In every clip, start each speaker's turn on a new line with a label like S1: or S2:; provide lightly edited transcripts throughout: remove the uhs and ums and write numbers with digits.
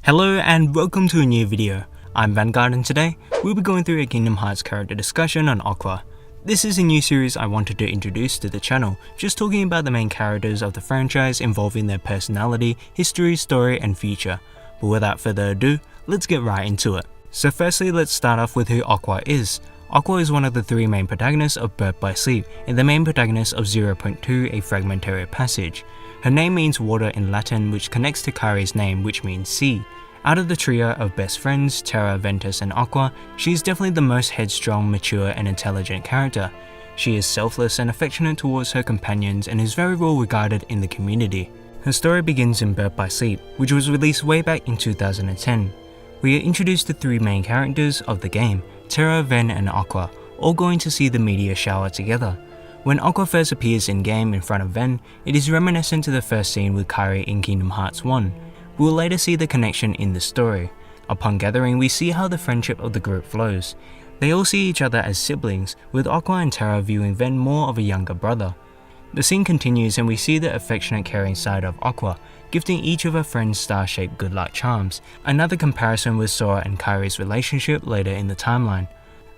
S1: Hello and welcome to a new video. I'm Vanguard and today we'll be going through a Kingdom Hearts character discussion on Aqua. This is a new series I wanted to introduce to the channel, just talking about the main characters of the franchise involving their personality, history, story and future. But without further ado, let's get right into it. So firstly, let's start off with who Aqua is. Aqua is one of the three main protagonists of Birth by Sleep and the main protagonist of 0.2, a Fragmentary Passage. Her name means water in Latin, which connects to Kairi's name, which means sea. Out of the trio of best friends, Terra, Ventus and Aqua, she is definitely the most headstrong, mature and intelligent character. She is selfless and affectionate towards her companions and is very well regarded in the community. Her story begins in Birth by Sleep, which was released way back in 2010. We are introduced to three main characters of the game, Terra, Ven and Aqua, all going to see the meteor shower together. When Aqua first appears in-game in front of Ven, it is reminiscent to the first scene with Kairi in Kingdom Hearts 1. We will later see the connection in the story. Upon gathering, we see how the friendship of the group flows. They all see each other as siblings, with Aqua and Terra viewing Ven more of a younger brother. The scene continues and we see the affectionate caring side of Aqua, gifting each of her friends star-shaped good luck charms, another comparison with Sora and Kairi's relationship later in the timeline.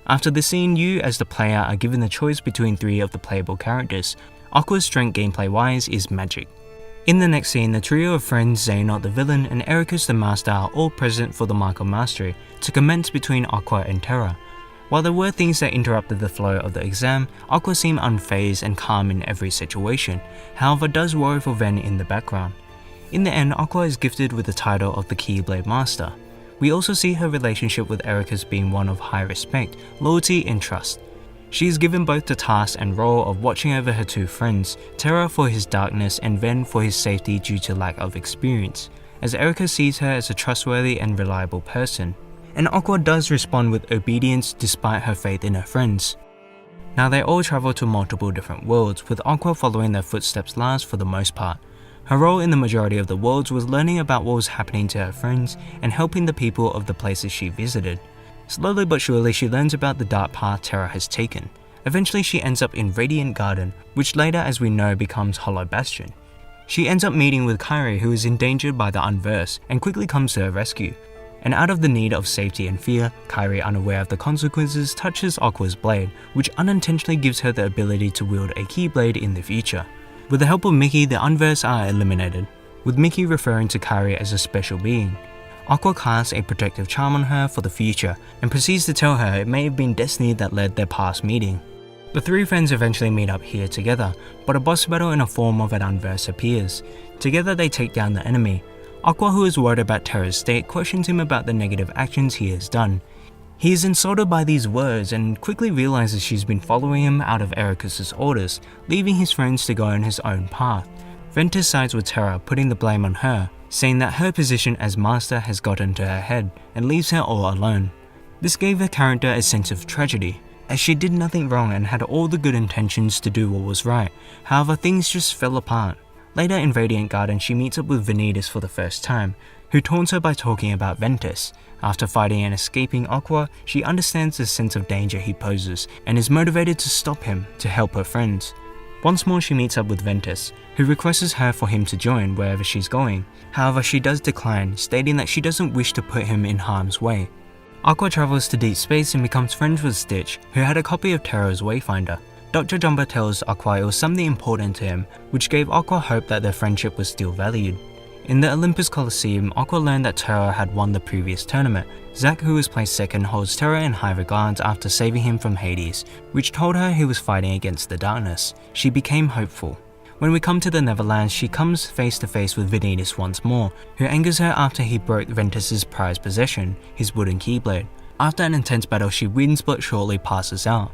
S1: After the scene, you as the player are given the choice between three of the playable characters. Aqua's strength gameplay-wise is magic. In the next scene, the trio of friends, Xehanort the villain and Ericus the master are all present for the Mark of Mastery to commence between Aqua and Terra. While there were things that interrupted the flow of the exam, Aqua seemed unfazed and calm in every situation, however does worry for Ven in the background. In the end, Aqua is gifted with the title of the Keyblade Master. We also see her relationship with Ericus being one of high respect, loyalty and trust. She is given both the task and role of watching over her two friends, Terra for his darkness and Ven for his safety due to lack of experience, as Ericus sees her as a trustworthy and reliable person. And Aqua does respond with obedience despite her faith in her friends. Now they all travel to multiple different worlds, with Aqua following their footsteps last for the most part. Her role in the majority of the worlds was learning about what was happening to her friends and helping the people of the places she visited. Slowly but surely she learns about the dark path Terra has taken. Eventually she ends up in Radiant Garden, which later as we know becomes Hollow Bastion. She ends up meeting with Kairi, who is endangered by the Unverse and quickly comes to her rescue. And out of the need of safety and fear, Kairi, unaware of the consequences, touches Aqua's blade, which unintentionally gives her the ability to wield a Keyblade in the future. With the help of Mickey, the Unverse are eliminated, with Mickey referring to Kairi as a special being. Aqua casts a protective charm on her for the future and proceeds to tell her it may have been destiny that led their past meeting. The three friends eventually meet up here together, but a boss battle in a form of an Unverse appears. Together they take down the enemy. Aqua, who is worried about Terra's state, questions him about the negative actions he has done. He is insulted by these words and quickly realizes she's been following him out of Ericus' orders, leaving his friends to go on his own path. Ventus sides with Terra, putting the blame on her, saying that her position as master has gotten to her head and leaves her all alone. This gave her character a sense of tragedy, as she did nothing wrong and had all the good intentions to do what was right, however things just fell apart. Later in Radiant Garden she meets up with Vanitas for the first time, who taunts her by talking about Ventus. After fighting and escaping Aqua, she understands the sense of danger he poses and is motivated to stop him to help her friends. Once more she meets up with Ventus, who requests her for him to join wherever she's going. However, she does decline, stating that she doesn't wish to put him in harm's way. Aqua travels to deep space and becomes friends with Stitch, who had a copy of Terra's Wayfinder. Dr. Jumper tells Aqua it was something important to him, which gave Aqua hope that their friendship was still valued. In the Olympus Coliseum, Aqua learned that Terra had won the previous tournament. Zack, who was placed second, holds Terra in high regards after saving him from Hades, which told her he was fighting against the darkness. She became hopeful. When we come to the Neverlands, she comes face to face with Vanitas once more, who angers her after he broke Ventus' prized possession, his wooden Keyblade. After an intense battle she wins but shortly passes out.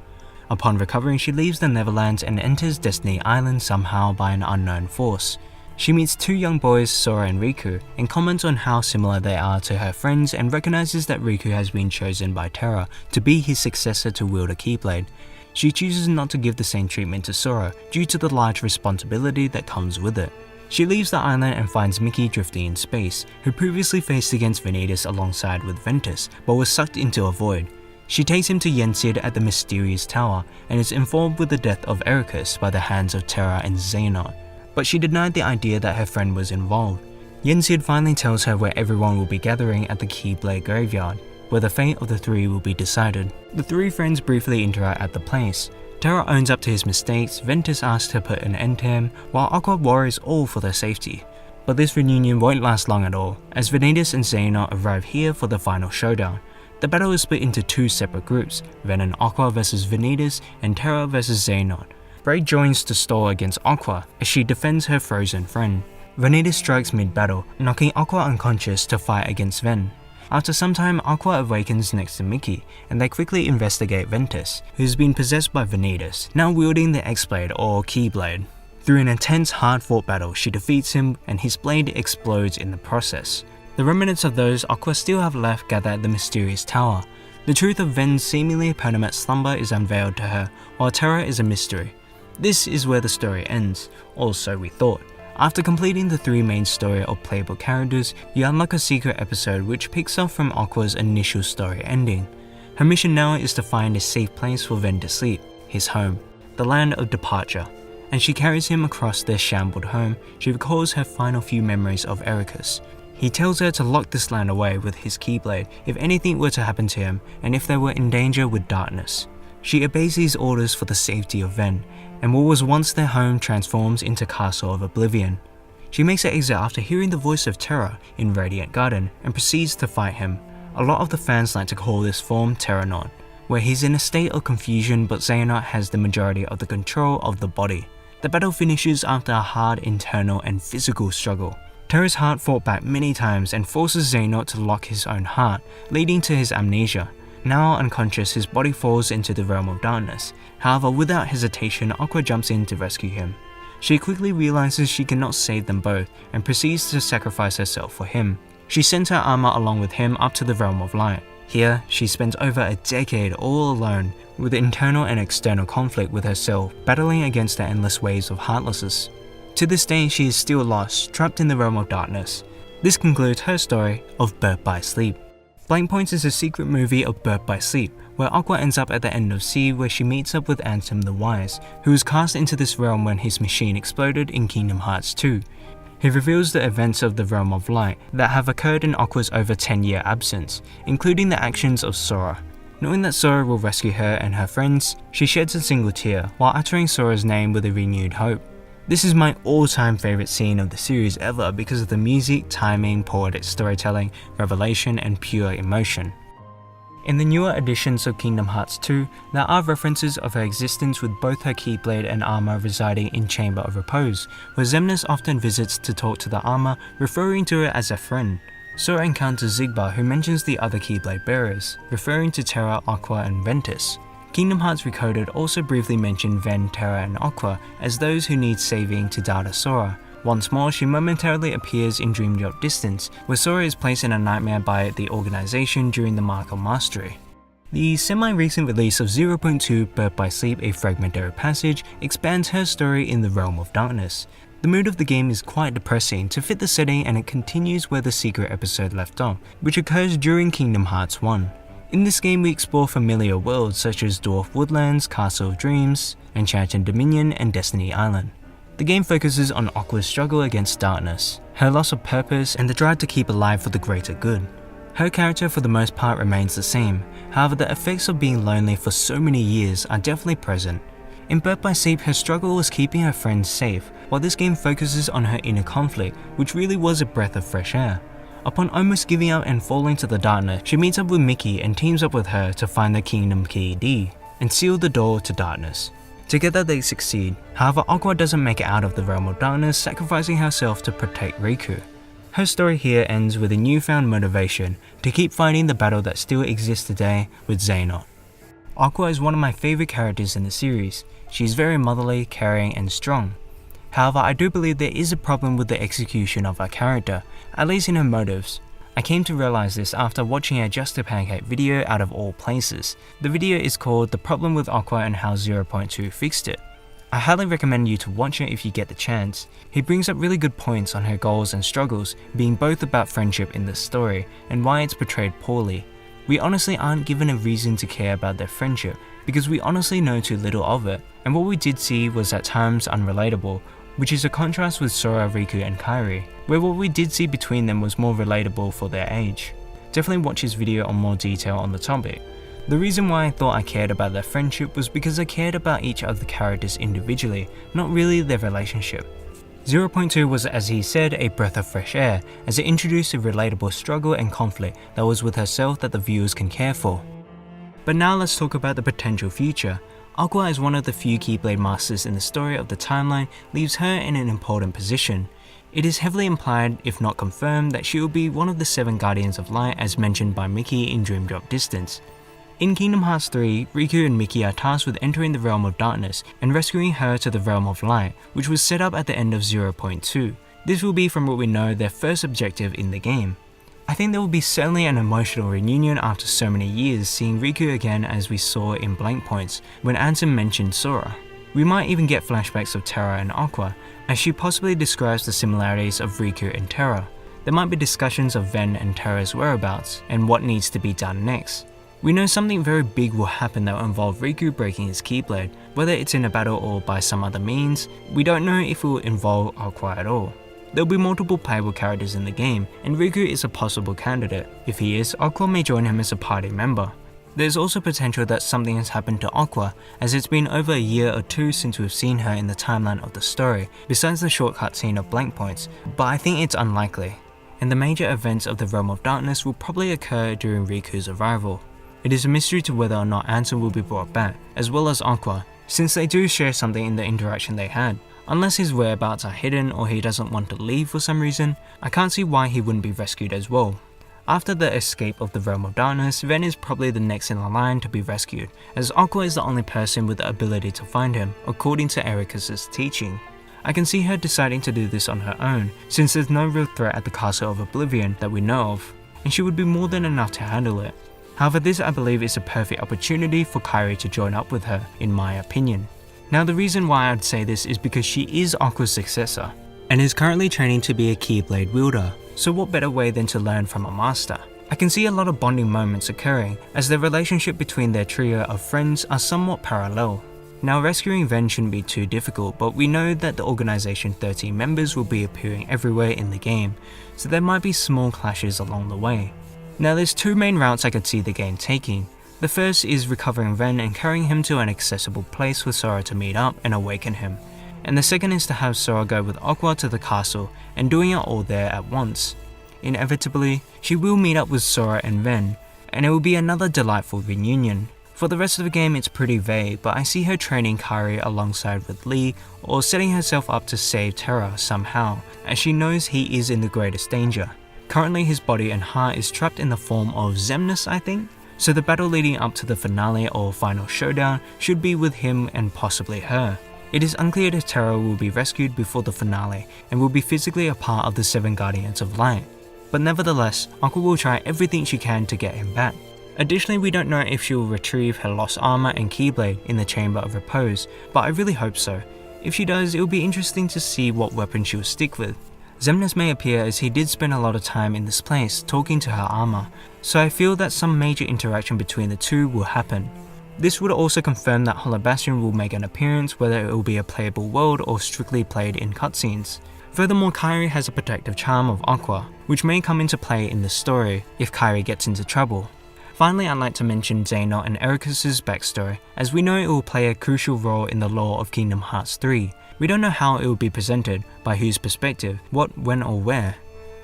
S1: Upon recovering she leaves the Neverlands and enters Destiny Island somehow by an unknown force. She meets two young boys, Sora and Riku, and comments on how similar they are to her friends and recognizes that Riku has been chosen by Terra to be his successor to wield a Keyblade. She chooses not to give the same treatment to Sora due to the large responsibility that comes with it. She leaves the island and finds Mickey drifting in space, who previously faced against Vanitas alongside with Ventus, but was sucked into a void. She takes him to Yensid at the mysterious tower and is informed with the death of Ericus by the hands of Terra and Xehanort. But she denied the idea that her friend was involved. Yensid finally tells her where everyone will be gathering at the Keyblade Graveyard, where the fate of the three will be decided. The three friends briefly interact at the place. Terra owns up to his mistakes, Ventus asks to put an end to him, while Aqua worries all for their safety. But this reunion won't last long at all, as Vanitas and Xehanort arrive here for the final showdown. The battle is split into two separate groups, Ven and Aqua vs Vanitas and Terra vs Xehanort. Braid joins to stall against Aqua as she defends her frozen friend. Vanitas strikes mid-battle, knocking Aqua unconscious to fight against Ven. After some time, Aqua awakens next to Mickey, and they quickly investigate Ventus, who's been possessed by Vanitas, now wielding the X-Blade or Keyblade. Through an intense, hard-fought battle, she defeats him, and his blade explodes in the process. The remnants of those Aqua still have left gather at the mysterious tower. The truth of Ven's seemingly permanent slumber is unveiled to her, while Terra is a mystery. This is where the story ends, or so we thought. After completing the three main story or playable characters, you unlock a secret episode which picks up from Aqua's initial story ending. Her mission now is to find a safe place for Ven to sleep, his home, the land of departure. And she carries him across their shambled home. She recalls her final few memories of Ericus. He tells her to lock this land away with his Keyblade if anything were to happen to him and if they were in danger with darkness. She obeys these orders for the safety of Ven, and what was once their home transforms into Castle of Oblivion. She makes her exit after hearing the voice of Terra in Radiant Garden and proceeds to fight him. A lot of the fans like to call this form Terranort, where he's in a state of confusion but Xehanort has the majority of the control of the body. The battle finishes after a hard internal and physical struggle. Terra's heart fought back many times and forces Xehanort to lock his own heart, leading to his amnesia. Now unconscious, his body falls into the realm of darkness. However, without hesitation, Aqua jumps in to rescue him. She quickly realizes she cannot save them both and proceeds to sacrifice herself for him. She sends her armor along with him up to the realm of light. Here, she spends over a decade all alone, with internal and external conflict with herself, battling against the endless waves of heartlessness. To this day, she is still lost, trapped in the realm of darkness. This concludes her story of Birth by Sleep. Blank Points is a secret movie of Birth by Sleep, where Aqua ends up at the end of sea where she meets up with Ansem the Wise, who was cast into this realm when his machine exploded in Kingdom Hearts 2. He reveals the events of the Realm of Light that have occurred in Aqua's over 10-year absence, including the actions of Sora. Knowing that Sora will rescue her and her friends, she sheds a single tear while uttering Sora's name with a renewed hope. This is my all-time favourite scene of the series ever because of the music, timing, poetic storytelling, revelation and pure emotion. In the newer editions of Kingdom Hearts 2, there are references of her existence with both her Keyblade and armor residing in Chamber of Repose, where Xemnas often visits to talk to the armor, referring to it as a friend. Sora encounters Xigbar, who mentions the other Keyblade bearers, referring to Terra, Aqua and Ventus. Kingdom Hearts Recoded also briefly mentioned Ven, Terra and Aqua as those who need saving to data Sora. Once more, she momentarily appears in Dream Drop Distance, where Sora is placed in a nightmare by the organization during the Mark of Mastery. The semi-recent release of 0.2 Birth by Sleep, a Fragmentary Passage, expands her story in the realm of darkness. The mood of the game is quite depressing to fit the setting, and it continues where the secret episode left off, which occurs during Kingdom Hearts 1. In this game we explore familiar worlds such as Dwarf Woodlands, Castle of Dreams, Enchanted Dominion and Destiny Island. The game focuses on Aqua's struggle against darkness, her loss of purpose and the drive to keep alive for the greater good. Her character for the most part remains the same, however the effects of being lonely for so many years are definitely present. In Birth by Sleep, her struggle was keeping her friends safe, while this game focuses on her inner conflict, which really was a breath of fresh air. Upon almost giving up and falling to the darkness, she meets up with Mickey and teams up with her to find the Kingdom Key D and seal the door to darkness. Together they succeed, however Aqua doesn't make it out of the realm of darkness, sacrificing herself to protect Riku. Her story here ends with a newfound motivation to keep fighting the battle that still exists today with Xehanort. Aqua is one of my favourite characters in the series. She is very motherly, caring and strong. However, I do believe there is a problem with the execution of her character, at least in her motives. I came to realize this after watching a Just a Pancake video out of all places. The video is called The Problem with Aqua and How 0.2 Fixed It. I highly recommend you to watch it if you get the chance. He brings up really good points on her goals and struggles, being both about friendship in this story and why it's portrayed poorly. We honestly aren't given a reason to care about their friendship because we honestly know too little of it, and what we did see was at times unrelatable, which is a contrast with Sora, Riku and Kairi, where what we did see between them was more relatable for their age. Definitely watch his video on more detail on the topic. The reason why I thought I cared about their friendship was because I cared about each of the characters individually, not really their relationship. 0.2 was, as he said, a breath of fresh air, as it introduced a relatable struggle and conflict that was with herself that the viewers can care for. But now let's talk about the potential future. Aqua, as one of the few Keyblade masters in the story of the timeline, leaves her in an important position. It is heavily implied, if not confirmed, that she will be one of the 7 Guardians of Light as mentioned by Mickey in Dream Drop Distance. In Kingdom Hearts 3, Riku and Mickey are tasked with entering the Realm of Darkness and rescuing her to the Realm of Light, which was set up at the end of 0.2. This will be, from what we know, their first objective in the game. I think there will be certainly an emotional reunion after so many years, seeing Riku again as we saw in Blank Points when Ansem mentioned Sora. We might even get flashbacks of Terra and Aqua, as she possibly describes the similarities of Riku and Terra. There might be discussions of Ven and Terra's whereabouts and what needs to be done next. We know something very big will happen that will involve Riku breaking his Keyblade, whether it's in a battle or by some other means. We don't know if it will involve Aqua at all. There will be multiple playable characters in the game, and Riku is a possible candidate. If he is, Aqua may join him as a party member. There's also potential that something has happened to Aqua, as it's been over a year or 2 since we've seen her in the timeline of the story, besides the short cutscene of Blank Points, but I think it's unlikely. And the major events of the Realm of Darkness will probably occur during Riku's arrival. It is a mystery to whether or not Ansem will be brought back, as well as Aqua, since they do share something in the interaction they had. Unless his whereabouts are hidden or he doesn't want to leave for some reason, I can't see why he wouldn't be rescued as well. After the escape of the Realm of Darkness, Ven is probably the next in the line to be rescued, as Aqua is the only person with the ability to find him, according to Ericus's teaching. I can see her deciding to do this on her own, since there's no real threat at the Castle of Oblivion that we know of, and she would be more than enough to handle it. However, this I believe is a perfect opportunity for Kairi to join up with her, in my opinion. Now the reason why I'd say this is because she is Aqua's successor, and is currently training to be a Keyblade wielder, so what better way than to learn from a master? I can see a lot of bonding moments occurring, as the relationship between their trio of friends are somewhat parallel. Now rescuing Ven shouldn't be too difficult, but we know that the organization 13 members will be appearing everywhere in the game, so there might be small clashes along the way. Now there's 2 main routes I could see the game taking. The first is recovering Ven and carrying him to an accessible place for Sora to meet up and awaken him. And the second is to have Sora go with Aqua to the castle and doing it all there at once. Inevitably, she will meet up with Sora and Ven, and it will be another delightful reunion. For the rest of the game it's pretty vague, but I see her training Kairi alongside with Lee or setting herself up to save Terra somehow, as she knows he is in the greatest danger. Currently his body and heart is trapped in the form of Xemnas, I think, so the battle leading up to the finale or final showdown should be with him and possibly her. It is unclear if Terra will be rescued before the finale and will be physically a part of the 7 Guardians of Light, but nevertheless Aqua will try everything she can to get him back. Additionally, we don't know if she will retrieve her lost armor and Keyblade in the Chamber of Repose, but I really hope so. If she does, it will be interesting to see what weapon she will stick with. Xemnas may appear as he did spend a lot of time in this place talking to her armor, so I feel that some major interaction between the two will happen. This would also confirm that Hollow Bastion will make an appearance, whether it will be a playable world or strictly played in cutscenes. Furthermore, Kairi has a protective charm of Aqua, which may come into play in the story if Kairi gets into trouble. Finally, I'd like to mention Xehanort and Ericus's backstory, as we know it will play a crucial role in the lore of Kingdom Hearts 3. We don't know how it will be presented, by whose perspective, what, when or where.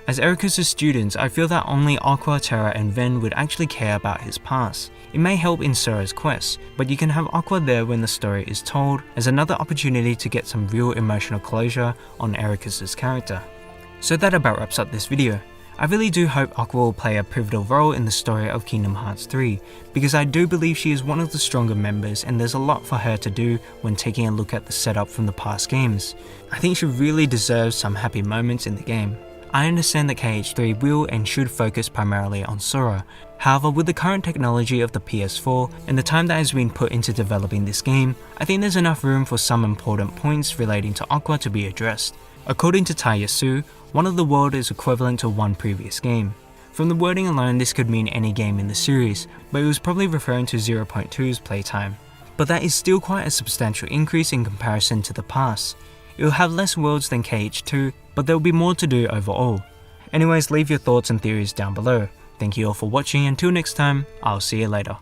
S1: As Ericus's students, I feel that only Aqua, Terra and Ven would actually care about his past. It may help in Sora's quest, but you can have Aqua there when the story is told, as another opportunity to get some real emotional closure on Ericus's character. So that about wraps up this video. I really do hope Aqua will play a pivotal role in the story of Kingdom Hearts 3, because I do believe she is one of the stronger members and there's a lot for her to do when taking a look at the setup from the past games. I think she really deserves some happy moments in the game. I understand that KH3 will and should focus primarily on Sora. However, with the current technology of the PS4 and the time that has been put into developing this game, I think there's enough room for some important points relating to Aqua to be addressed. According to Tayasu, one of the world is equivalent to one previous game. From the wording alone, this could mean any game in the series, but it was probably referring to 0.2's playtime. But that is still quite a substantial increase in comparison to the past. It will have less worlds than KH2, but there will be more to do overall. Anyways, leave your thoughts and theories down below. Thank you all for watching. Until next time, I'll see you later.